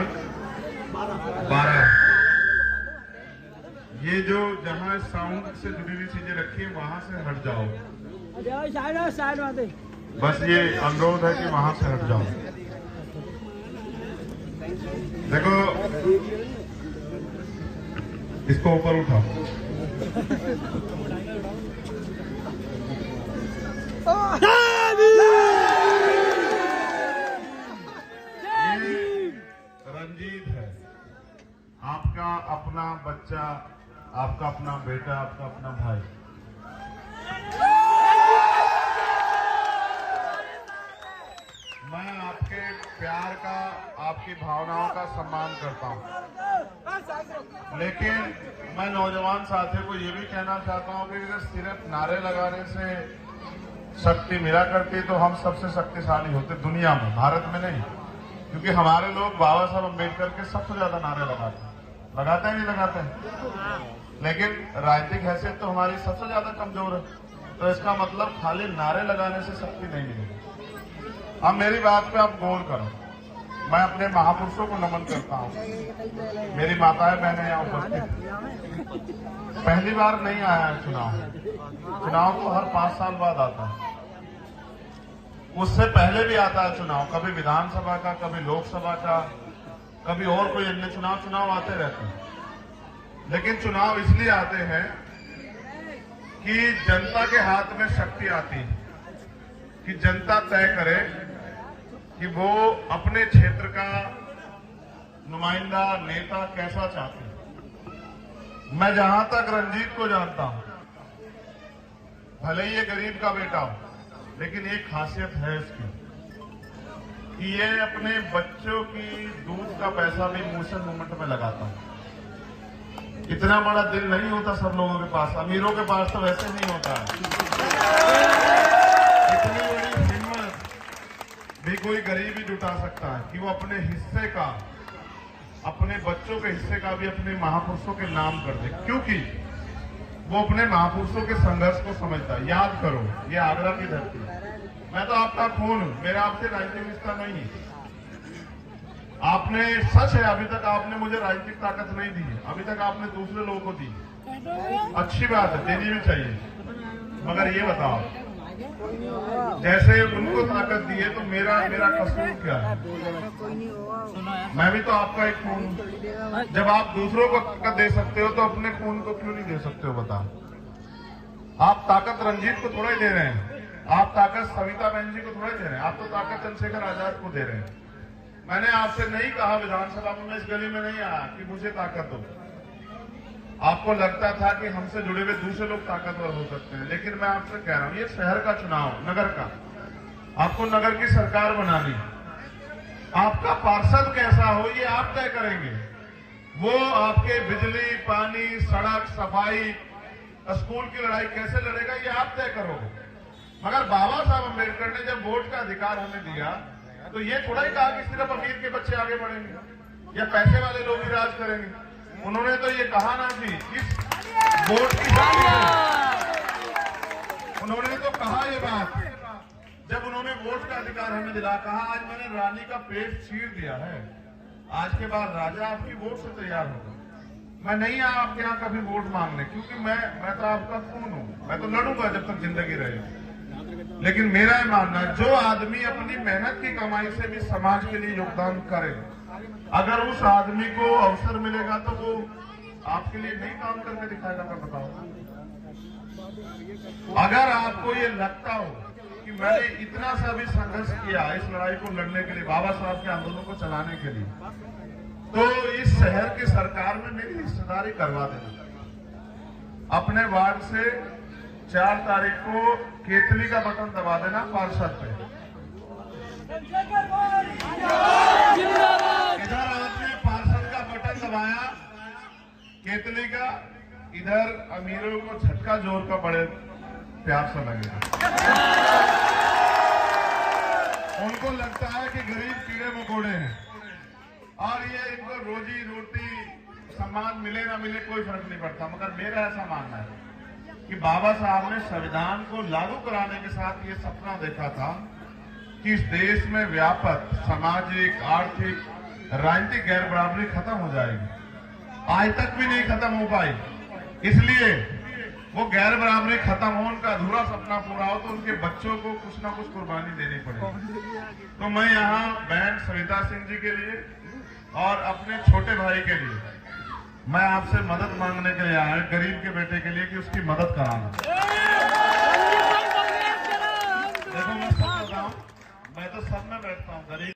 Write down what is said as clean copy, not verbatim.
क्रमांक 12। ये जो जहां साउंड से जुड़ी हुई चीजें रखी है वहां से हट जाओ। बस ये अनुरोध है कि वहां से हट जाओ। देखो, इसको ऊपर उठाओ। रंजीत है, आपका अपना बच्चा, आपका अपना बेटा, आपका अपना भाई। मैं आपके प्यार का, आपकी भावनाओं का सम्मान करता हूं, लेकिन मैं नौजवान साथियों को ये भी कहना चाहता हूं कि अगर सिर्फ नारे लगाने से शक्ति मिला करती तो हम सबसे शक्तिशाली होते दुनिया में, भारत में नहीं। क्योंकि हमारे लोग बाबा साहब अम्बेडकर के सबसे ज्यादा नारे लगाते हैं नहीं लगाते हैं, लेकिन राजनीतिक हैसियत तो हमारी सबसे ज्यादा कमजोर है। तो इसका मतलब खाली नारे लगाने से शक्ति नहीं मिलेगी। अब मेरी बात पे आप गौर करो। मैं अपने महापुरुषों को नमन करता हूँ। मेरी माताएं बहनें यहाँ उपस्थित, पहली बार नहीं आया है चुनाव तो हर 5 साल बाद आता है। उससे पहले भी आता है चुनाव, कभी विधानसभा का, कभी लोकसभा का, कभी और कोई अन्य चुनाव आते रहते हैं। लेकिन चुनाव इसलिए आते हैं कि जनता के हाथ में शक्ति आती है कि जनता तय करे कि वो अपने क्षेत्र का नुमाइंदा, नेता कैसा चाहती है। मैं जहां तक रंजीत को जानता हूं, भले ही ये गरीब का बेटा हो, लेकिन एक खासियत है इसकी कि ये अपने बच्चों की दूध का पैसा भी मुंह से मूवमेंट में लगाता है। इतना बड़ा दिल नहीं होता सब लोगों के पास, अमीरों के पास तो वैसे नहीं होता है। इतनी बड़ी हिम्मत भी कोई गरीब ही जुटा सकता है कि वो अपने हिस्से का, अपने बच्चों के हिस्से का भी अपने महापुरुषों के नाम कर दे, क्योंकि वो अपने महापुरुषों के संघर्ष को समझता है। याद करो, ये आगरा की धरती है। मैं तो आपका खून हूं, मेरा आपसे राजनीतिक रिश्ता नहीं है। आपने, सच है, अभी तक आपने मुझे राजनीतिक ताकत नहीं दी है, अभी तक आपने दूसरे लोगों को दी। अच्छी बात है, देनी भी चाहिए, मगर ये बताओ, जैसे उनको ताकत दी है तो मेरा कसूर क्या है? मैं भी तो आपका एक खून हूं। जब आप दूसरों को ताकत दे सकते हो तो अपने खून को क्यों नहीं दे सकते हो? बताओ। आप ताकत रंजीत को थोड़ा ही दे रहे हैं, आप ताकत सविता बहन जी को थोड़ा ही दे रहे हैं, आप तो ताकत चंद्रशेखर आजाद को दे रहे हैं। मैंने आपसे नहीं कहा विधानसभा में, मैं इस गली में नहीं आया कि मुझे ताकत दो। आपको लगता था कि हमसे जुड़े हुए दूसरे लोग ताकतवर हो सकते हैं, लेकिन मैं आपसे कह रहा हूं, ये शहर का चुनाव, नगर का, आपको नगर की सरकार बनानी, आपका पार्षद कैसा हो ये आप तय करेंगे। वो आपके बिजली, पानी, सड़क, सफाई, स्कूल की लड़ाई कैसे लड़ेगा ये आप तय करोगे। मगर बाबा साहब अम्बेडकर ने जब वोट का अधिकार हमें दिया तो ये थोड़ा ही कहा कि सिर्फ अमीर के बच्चे आगे बढ़ेंगे या पैसे वाले लोग ही राज करेंगे। उन्होंने तो ये कहा ना कि इस वोट की शक्ति है, उन्होंने तो कहा ये बात जब उन्होंने वोट का अधिकार हमें दिला, कहा आज मैंने रानी का पेट चीर दिया है, आज के बाद राजा आपकी वोट से तैयार होगा। मैं नहीं आया आपके यहाँ कभी वोट मांगने, क्योंकि मैं तो आपका खून हूं, मैं तो लड़ूंगा जब तक जिंदगी रहेगी। लेकिन मेरा ये मानना है, जो आदमी अपनी मेहनत की कमाई से भी समाज के लिए योगदान करे, अगर उस आदमी को अवसर मिलेगा तो वो आपके लिए नहीं काम करके दिखाएगा। मैं बताऊं, अगर आपको ये लगता हो कि मैंने इतना सा भी संघर्ष किया इस लड़ाई को लड़ने के लिए, बाबा साहब के आंदोलन को चलाने के लिए, तो इस शहर की सरकार में मेरी हिस्सेदारी करवा देना। अपने वार्ड से 4 तारीख को केतली का बटन दबा देना पार्षद पे। इधर आपने पार्षद का बटन दबाया केतली का, इधर अमीरों को झटका जोर का बड़े प्यार से लगेगा। उनको लगता है कि गरीब कीड़े मकोड़े हैं और ये इनको रोजी रोटी सम्मान मिले ना मिले कोई फर्क नहीं पड़ता। मगर मेरा ऐसा मानना है कि बाबा साहब ने संविधान को लागू कराने के साथ ये सपना देखा था कि इस देश में व्यापक सामाजिक, आर्थिक, राजनीतिक गैर बराबरी खत्म हो जाएगी। आज तक भी नहीं खत्म हो पाई, इसलिए वो गैर बराबरी खत्म हो, उनका अधूरा सपना पूरा हो, तो उनके बच्चों को कुछ ना कुछ कुर्बानी देनी पड़ेगी। तो मैं यहाँ बहन सविता सिंह जी के लिए और अपने छोटे भाई के लिए मैं आपसे मदद मांगने के लिए आया, गरीब के बेटे के लिए, कि उसकी मदद कराना। देखो मैं सब बताऊं, मैं तो सब में बैठता हूँ, गरीब